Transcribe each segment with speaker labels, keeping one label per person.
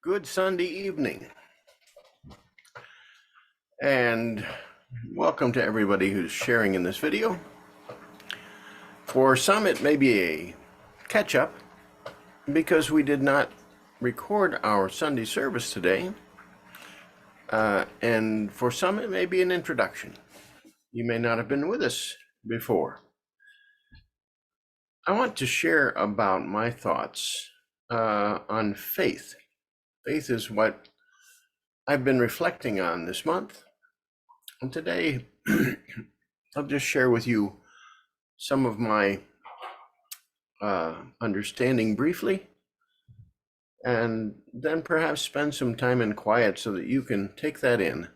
Speaker 1: Good Sunday evening, and welcome to everybody who's sharing in this video. For some, it may be a catch-up because we did not record our Sunday service today, and for some, it may be an introduction. You may not have been with us before. I want to share about my thoughts on faith. Faith is what I've been reflecting on this month. And today, I'll just share with you some of my understanding briefly, and then perhaps spend some time in quiet so that you can take that in.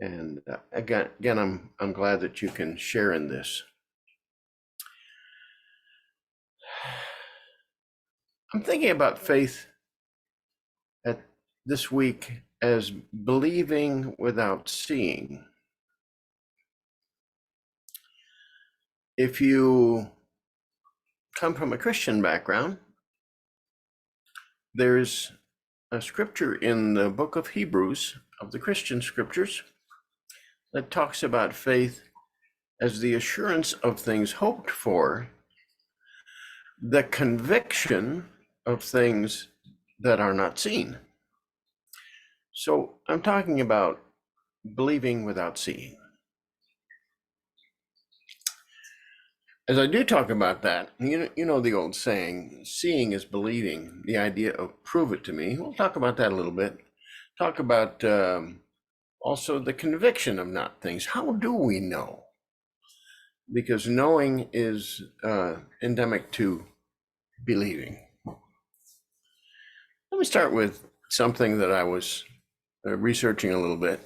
Speaker 1: And again, I'm glad that you can share in this. I'm thinking about faith this week as believing without seeing. If you come from a Christian background, there's a scripture in the book of Hebrews, of the Christian scriptures, that talks about faith as the assurance of things hoped for, the conviction of things that are not seen. So I'm talking about believing without seeing. As I do talk about that, you know the old saying, seeing is believing, the idea of prove it to me. We'll talk about that a little bit. Talk about also the conviction of not things. How do we know? Because knowing is endemic to believing. Let me start with something that I was researching a little bit.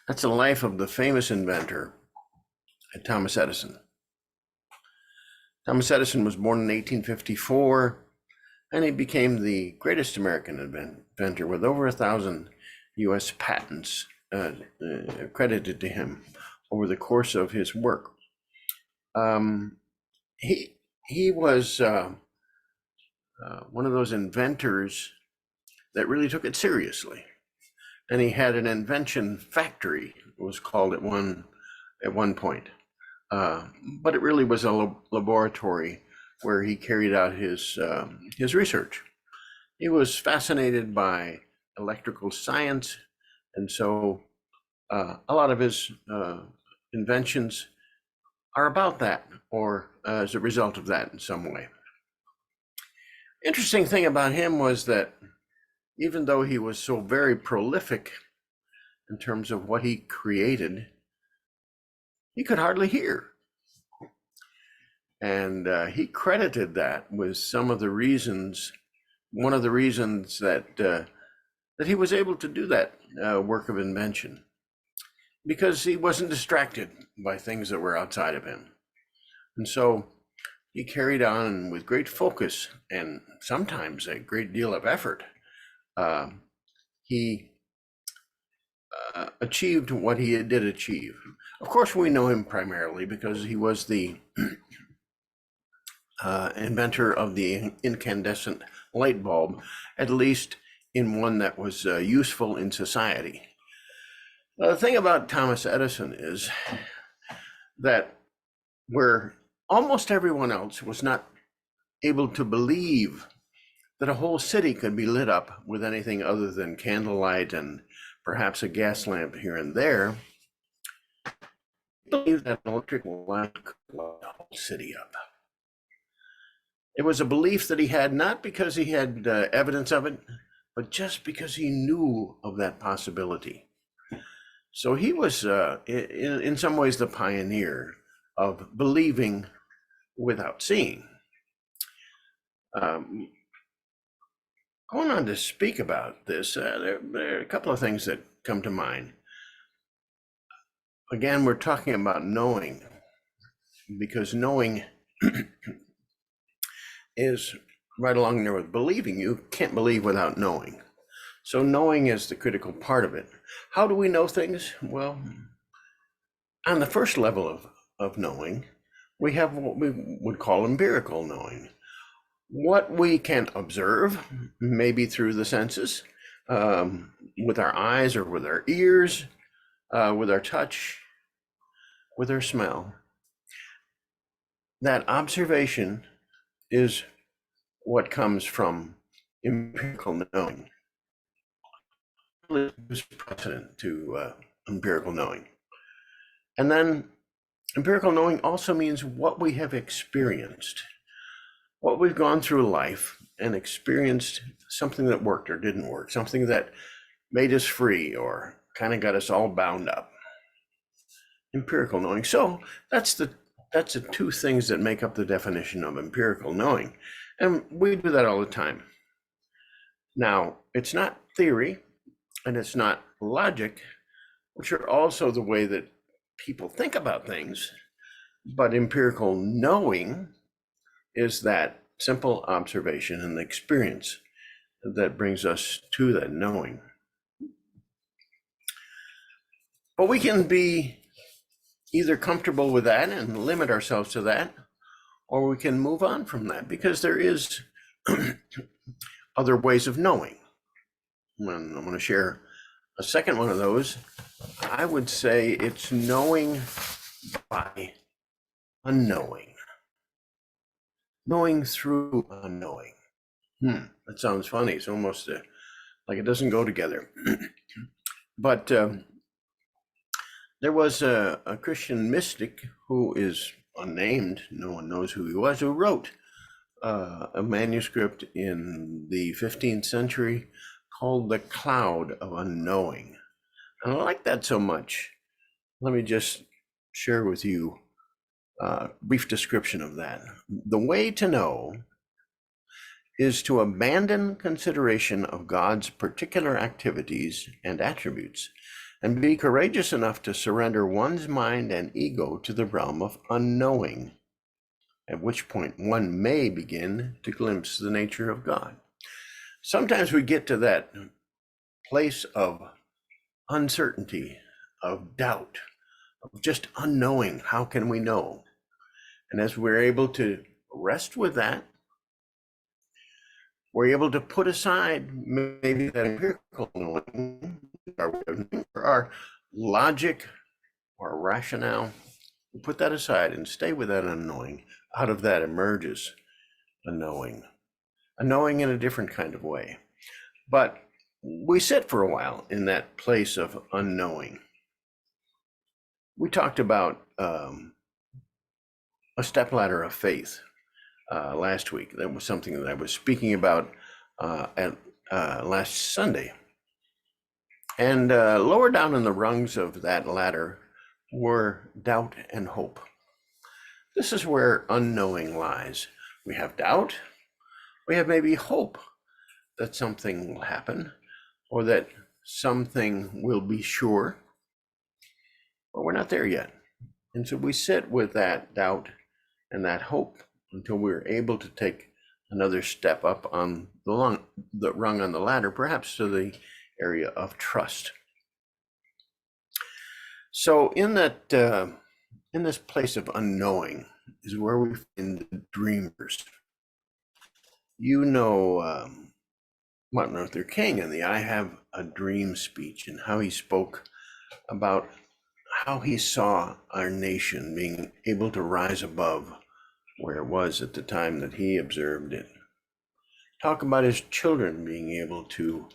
Speaker 1: That's the life of the famous inventor, Thomas Edison. Thomas Edison was born in 1854, and he became the greatest American inventor with over 1,000 U.S. patents credited to him over the course of his work. He was one of those inventors that really took it seriously, and he had an invention factory, it was called at one point. But it really was a laboratory where he carried out his research. He was fascinated by electrical science, and so a lot of his inventions are about that, or as a result of that in some way. Interesting thing about him was that even though he was so very prolific in terms of what he created, he could hardly hear. And he credited that with some of the reasons, one of the reasons that he was able to do that work of invention, because he wasn't distracted by things that were outside of him. And so he carried on with great focus and sometimes a great deal of effort. He achieved what he did achieve. Of course, we know him primarily because he was the inventor of the incandescent light bulb, at least in one that was useful in society. The thing about Thomas Edison is that where almost everyone else was not able to believe that a whole city could be lit up with anything other than candlelight and perhaps a gas lamp here and there, he believed that an electric lamp could light the whole city up. It was a belief that he had, not because he had evidence of it, but just because he knew of that possibility. So he was, in some ways, the pioneer of believing without seeing. Going on to speak about this, there are a couple of things that come to mind. Again, we're talking about knowing, because knowing is right along there with believing. You can't believe without knowing. So knowing is the critical part of it. How do we know things? Well, on the first level of knowing, we have what we would call empirical knowing. what we can observe, maybe through the senses, with our eyes or with our ears, with our touch, with our smell. That observation is what comes from empirical knowing. There's precedent to empirical knowing. And then empirical knowing also means what we have experienced, what we've gone through life and experienced something that worked or didn't work, something that made us free or kind of got us all bound up. Empirical knowing. So that's the two things that make up the definition of empirical knowing. And we do that all the time. Now, it's not theory and it's not logic, which are also the way that people think about things. But empirical knowing is that simple observation and experience that brings us to that knowing. But we can be either comfortable with that and limit ourselves to that, or we can move on from that because there is other ways of knowing. And I'm going to share a second one of those. I would say it's knowing by unknowing. Knowing through unknowing. That sounds funny. It's almost like it doesn't go together. But there was a Christian mystic who is unnamed, no one knows who he was, who wrote a manuscript in the 15th century called The Cloud of Unknowing. And I like that so much. Let me just share with you a brief description of that. The way to know is to abandon consideration of God's particular activities and attributes, and be courageous enough to surrender one's mind and ego to the realm of unknowing, at which point one may begin to glimpse the nature of God. Sometimes we get to that place of uncertainty, of doubt, of just unknowing. How can we know? And as we're able to rest with that, we're able to put aside maybe that empirical knowing, our logic or rationale. We put that aside and stay with that unknowing. Out of that emerges a knowing in a different kind of way. But we sit for a while in that place of unknowing. We talked about a stepladder of faith last week. That was something that I was speaking about at last Sunday. And lower down in the rungs of that ladder were doubt and hope. This is where unknowing lies. We have doubt. We have maybe hope that something will happen or that something will be sure, but we're not there yet. And so we sit with that doubt and that hope until we're able to take another step up on the rung on the ladder, perhaps to the area of trust. So in that in this place of unknowing is where we find the dreamers. You know Martin Luther King and the I Have a Dream speech, and how he spoke about how he saw our nation being able to rise above where it was at the time that he observed it. Talk about his children being able to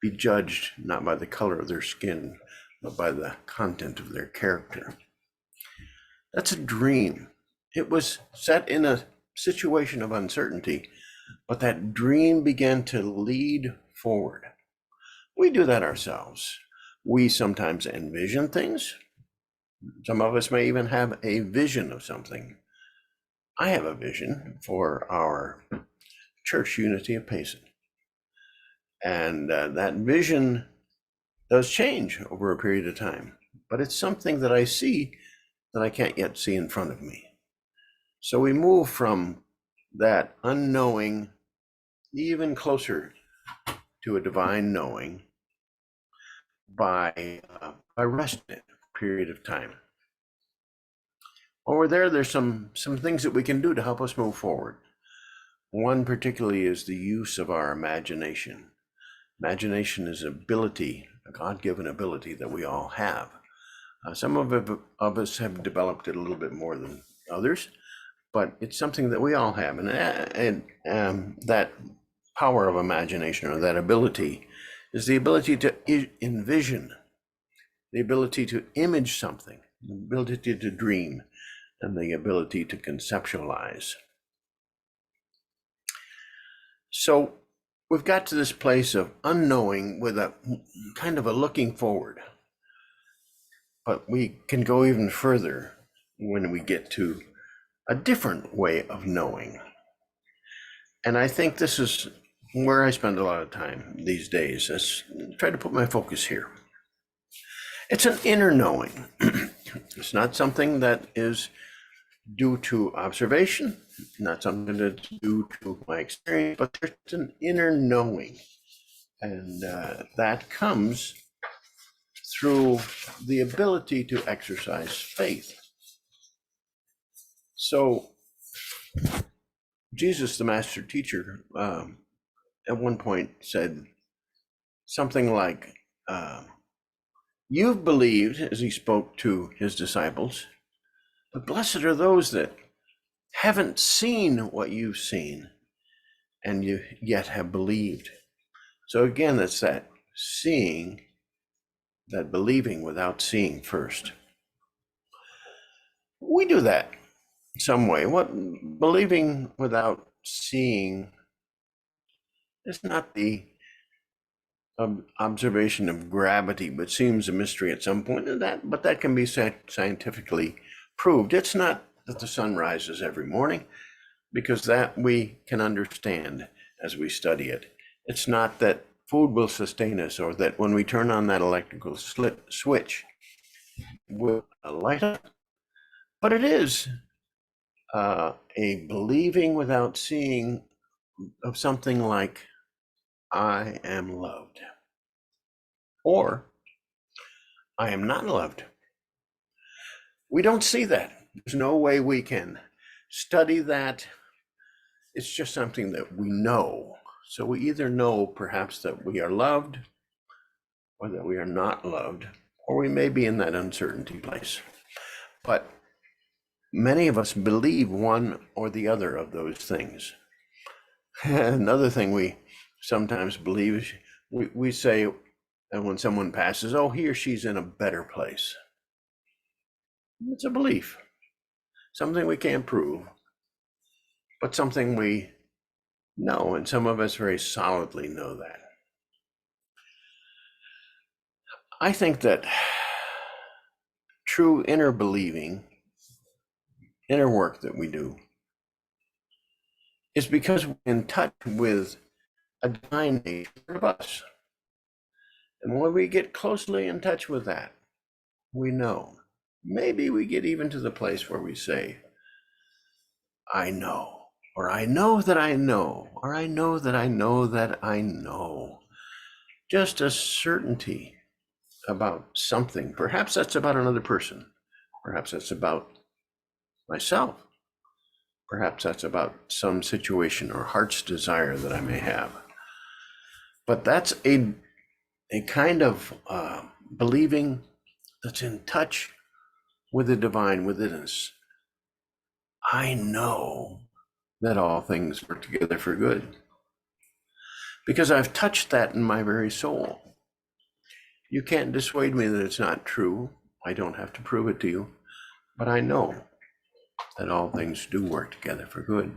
Speaker 1: be judged not by the color of their skin, but by the content of their character. That's a dream. It was set in a situation of uncertainty, but that dream began to lead forward. We do that ourselves. We sometimes envision things. Some of us may even have a vision of something. I have a vision for our church, Unity of Payson. And that vision does change over a period of time, but it's something that I see that I can't yet see in front of me. So we move from that unknowing even closer to a divine knowing by resting it a period of time. Over there's some things that we can do to help us move forward. One particularly is the use of our imagination. Imagination is an ability, a God-given ability that we all have. Some of us have developed it a little bit more than others, but it's something that we all have. And that power of imagination, or that ability, is the ability to envision, the ability to image something, the ability to dream, and the ability to conceptualize. So we've got to this place of unknowing with a kind of a looking forward. But we can go even further when we get to a different way of knowing. And I think this is where I spend a lot of time these days. I try to put my focus here. It's an inner knowing. It's not something that is due to observation, not something that's due to my experience, but there's an inner knowing. And that comes through the ability to exercise faith. So Jesus, the master teacher, at one point said something like, you've believed, as he spoke to his disciples, but blessed are those that haven't seen what you've seen and you yet have believed. So again, that's that seeing, that believing without seeing first. We do that some way. What believing without seeing is not the observation of gravity, but seems a mystery at some point. But that can be scientifically proved. It's not that the sun rises every morning, because that we can understand as we study it. It's not that food will sustain us, or that when we turn on that electrical switch will light up. But it is a believing without seeing of something like, I am loved, or I am not loved. We don't see that. There's no way we can study that. It's just something that we know. So we either know perhaps that we are loved, or that we are not loved, or we may be in that uncertainty place. But many of us believe one or the other of those things. Another thing we sometimes believe is we say, and when someone passes, oh, he or she's in a better place. It's a belief, something we can't prove, but something we know, and some of us very solidly know that. I think that true inner believing, inner work that we do, is because we're in touch with a divine nature of us. And when we get closely in touch with that, we know. Maybe we get even to the place where we say, I know, or I know that I know, or I know that I know that I know. Just a certainty about something. Perhaps that's about another person. Perhaps that's about myself. Perhaps that's about some situation or heart's desire that I may have. But that's a kind of believing that's in touch with the divine within us. I know that all things work together for good, because I've touched that in my very soul. You can't dissuade me that it's not true. I don't have to prove it to you, but I know that all things do work together for good.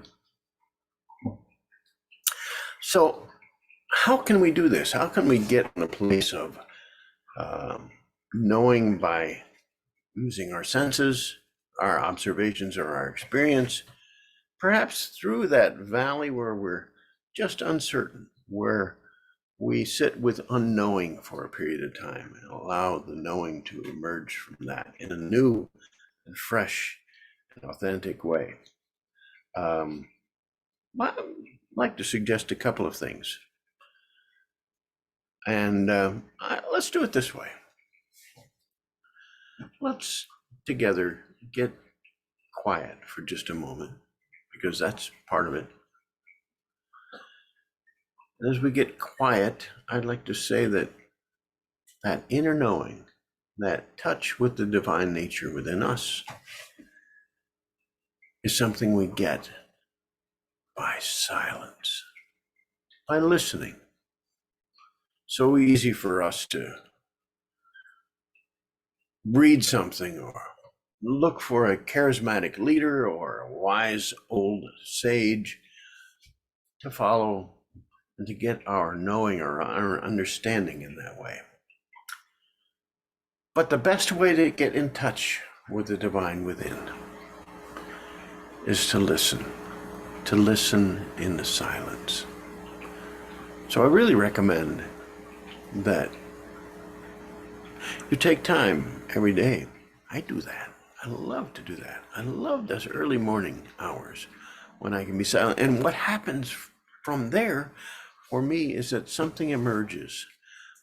Speaker 1: So how can we do this? How can we get in a place of knowing by using our senses, our observations, or our experience, perhaps through that valley where we're just uncertain, where we sit with unknowing for a period of time and allow the knowing to emerge from that in a new and fresh and authentic way? I'd like to suggest a couple of things. And let's do it this way. Let's together get quiet for just a moment, because that's part of it. As we get quiet, I'd like to say that that inner knowing, that touch with the divine nature within us, is something we get by silence, by listening. So easy for us to read something or look for a charismatic leader or a wise old sage to follow and to get our knowing or our understanding in that way. But the best way to get in touch with the divine within is to listen in the silence. So I really recommend that you take time every day. I do that. I love to do that. I love those early morning hours when I can be silent. And what happens from there for me is that something emerges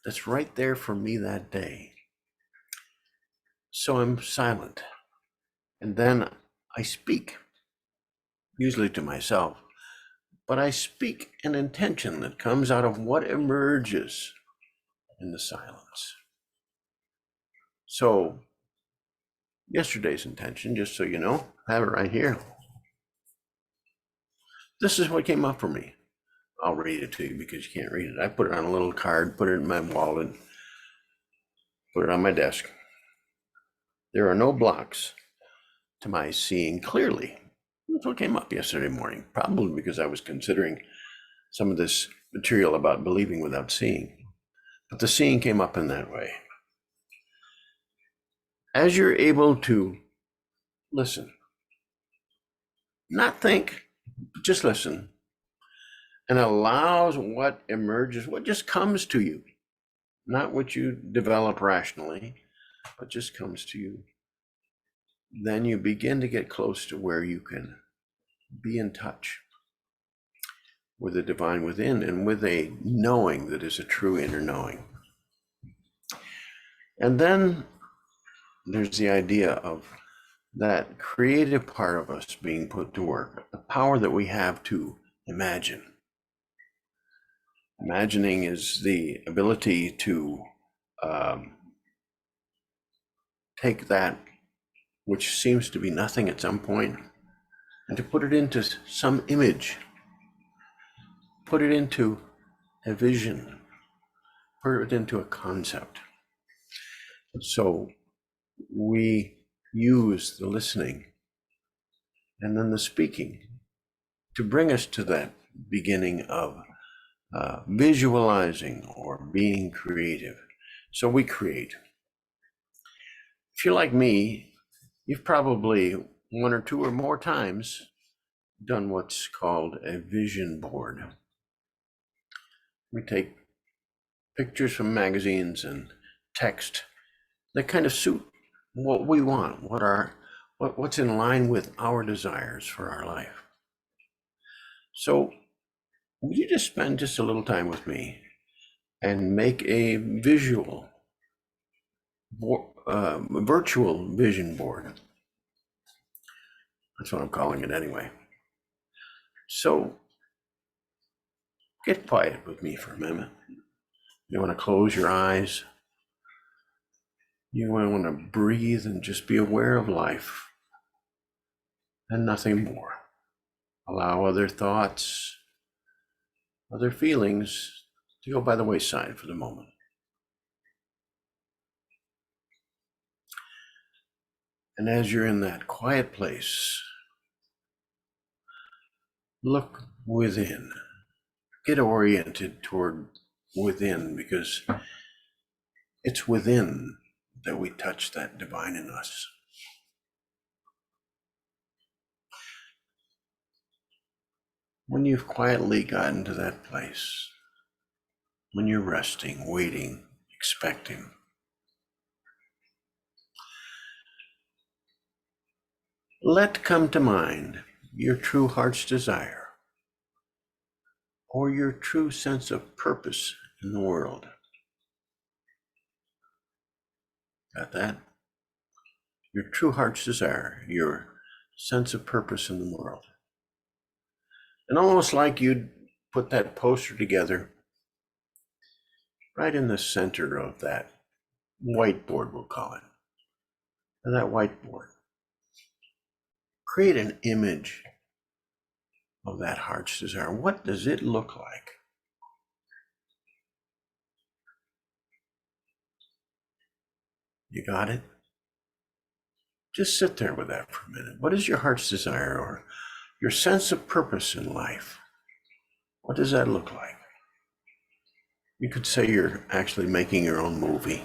Speaker 1: that's right there for me that day. So I'm silent. And then I speak, usually to myself, but I speak an intention that comes out of what emerges in the silence. So yesterday's intention, just so you know, I have it right here. This is what came up for me. I'll read it to you because you can't read it. I put it on a little card, put it in my wallet, put it on my desk. There are no blocks to my seeing clearly. That's what came up yesterday morning, probably because I was considering some of this material about believing without seeing. But the seeing came up in that way. As you're able to listen, not think, just listen, and allows what emerges, what just comes to you, not what you develop rationally, but just comes to you. Then you begin to get close to where you can be in touch with the divine within and with a knowing that is a true inner knowing. And then there's the idea of that creative part of us being put to work, the power that we have to imagine. Imagining is the ability to take that which seems to be nothing at some point and to put it into some image, put it into a vision, put it into a concept. So we use the listening and then the speaking to bring us to that beginning of visualizing or being creative. So we create. If you're like me, you've probably one or two or more times done what's called a vision board. We take pictures from magazines and text that kind of suit what we want, what's in line with our desires for our life. So would you just spend just a little time with me and make a virtual vision board? That's what I'm calling it anyway. So get quiet with me for a minute. You want to close your eyes. You want to breathe and just be aware of life and nothing more. Allow other thoughts, other feelings to go by the wayside for the moment. And as you're in that quiet place, look within. Get oriented toward within, because it's within that we touch that divine in us. When you've quietly gotten to that place, when you're resting, waiting, expecting, let come to mind your true heart's desire or your true sense of purpose in the world. Got that? Your true heart's desire, your sense of purpose in the world. And almost like you'd put that poster together right in the center of that whiteboard, we'll call it. And that whiteboard. Create an image of that heart's desire. What does it look like? You got it? Just sit there with that for a minute. What is your heart's desire or your sense of purpose in life? What does that look like? You could say you're actually making your own movie.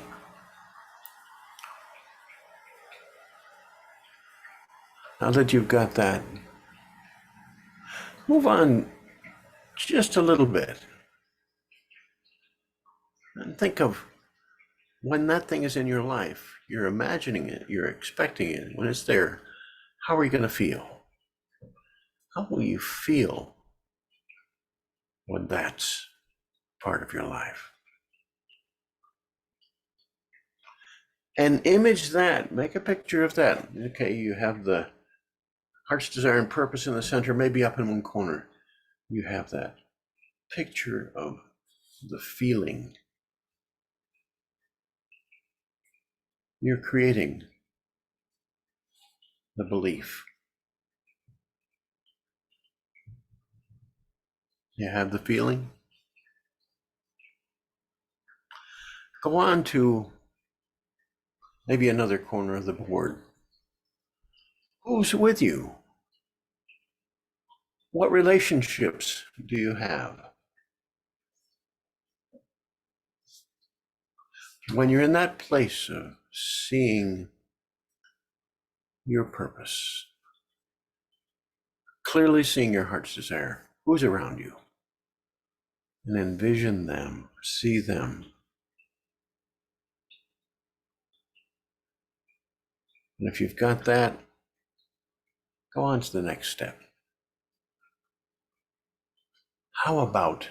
Speaker 1: Now that you've got that, move on just a little bit and think of when that thing is in your life, you're imagining it, you're expecting it. When it's there, how are you going to feel? How will you feel when that's part of your life? And image that, make a picture of that. Okay, you have the heart's desire and purpose in the center, maybe up in one corner. You have that picture of the feeling. You're creating the belief. You have the feeling. Go on to maybe another corner of the board. Who's with you? What relationships do you have? When you're in that place of seeing your purpose, clearly seeing your heart's desire, who's around you? And envision them, see them. And if you've got that, go on to the next step. How about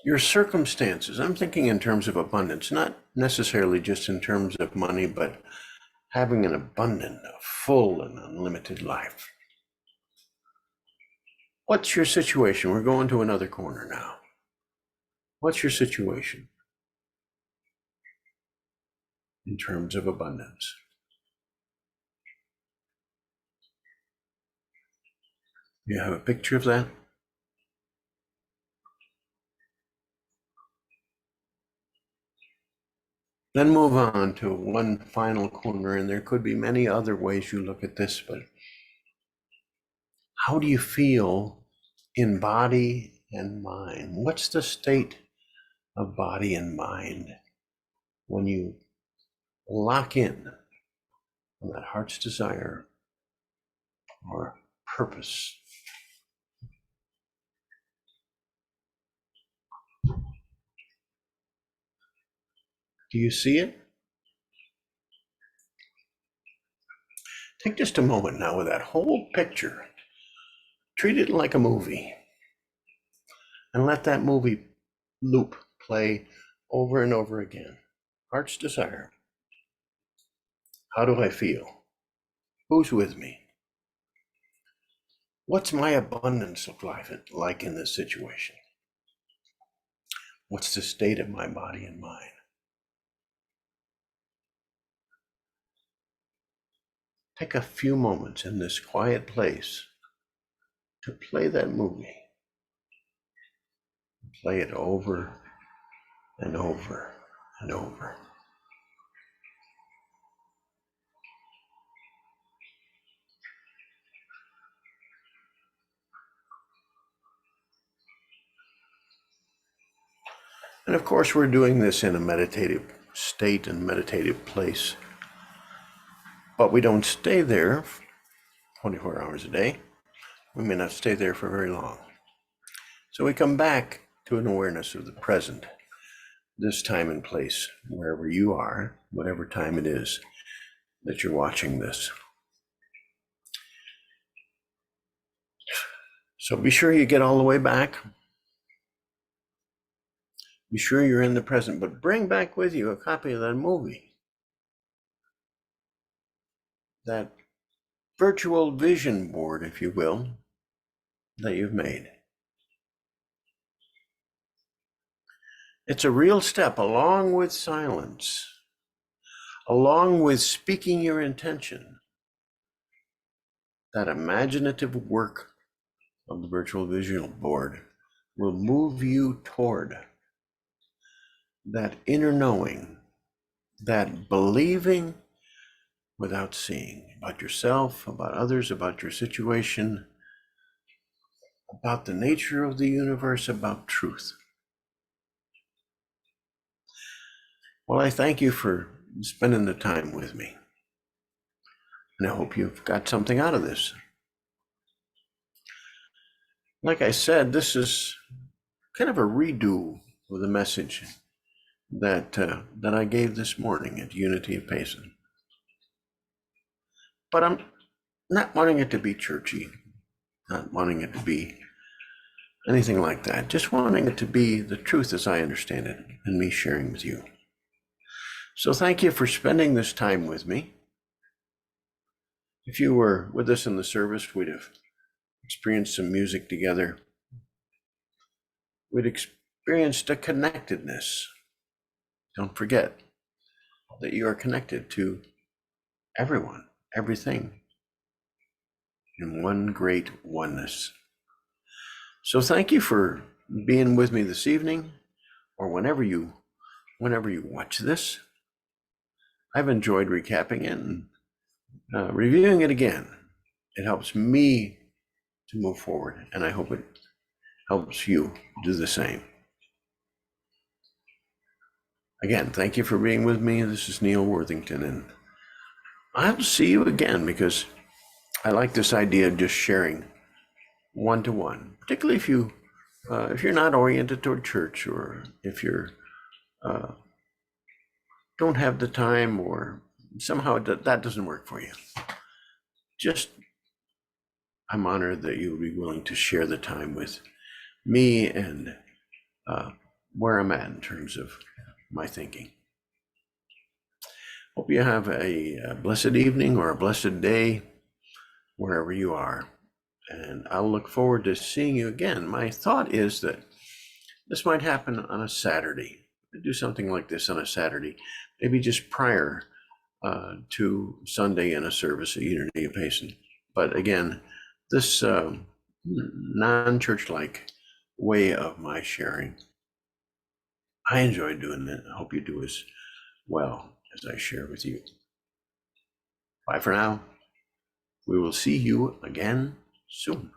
Speaker 1: your circumstances? I'm thinking in terms of abundance, not necessarily just in terms of money, but having an abundant, full, and unlimited life. What's your situation? We're going to another corner now. What's your situation in terms of abundance? You have a picture of that? Then move on to one final corner, and there could be many other ways you look at this, but how do you feel in body and mind? What's the state of body and mind when you lock in on that heart's desire or purpose? Do you see it? Take just a moment now with that whole picture. Treat it like a movie and let that movie loop play over and over again. Heart's desire. How do I feel? Who's with me? What's my abundance look like in this situation? What's the state of my body and mind? Take a few moments in this quiet place to play that movie. Play it over and over and over. And of course, we're doing this in a meditative state and meditative place. But we don't stay there 24 hours a day. We may not stay there for very long. So we come back to an awareness of the present, this time and place, wherever you are, whatever time it is that you're watching this. So be sure you get all the way back. Be sure you're in the present, but bring back with you a copy of that movie, that virtual vision board, if you will, that you've made. It's a real step along with silence, along with speaking your intention. That imaginative work of the virtual visual board will move you toward that inner knowing, that believing without seeing about yourself, about others, about your situation, about the nature of the universe, about truth. Well, I thank you for spending the time with me. And I hope you've got something out of this. Like I said, this is kind of a redo of the message that I gave this morning at Unity of Payson. But I'm not wanting it to be churchy, not wanting it to be anything like that, just wanting it to be the truth as I understand it and me sharing with you. So thank you for spending this time with me. If you were with us in the service, we'd have experienced some music together. We'd experienced a connectedness. Don't forget that you are connected to everyone, everything, in one great oneness. So thank you for being with me this evening, or whenever you watch this. I've enjoyed recapping it and reviewing it again. It helps me to move forward, and I hope it helps you do the same. Again, thank you for being with me. This is Neal Worthington, and I'll see you again, because I like this idea of just sharing one-to-one, particularly if you're not oriented toward church, or if you're don't have the time, or somehow that doesn't work for you. Just, I'm honored that you would be willing to share the time with me and where I'm at in terms of my thinking. Hope you have a blessed evening or a blessed day wherever you are. And I'll look forward to seeing you again. My thought is that this might happen on a Saturday. Do something like this on a Saturday, maybe just prior to Sunday in a service at Unity of Payson. But again, this non-church-like way of my sharing, I enjoy doing it. I hope you do as well as I share with you. Bye for now. We will see you again soon.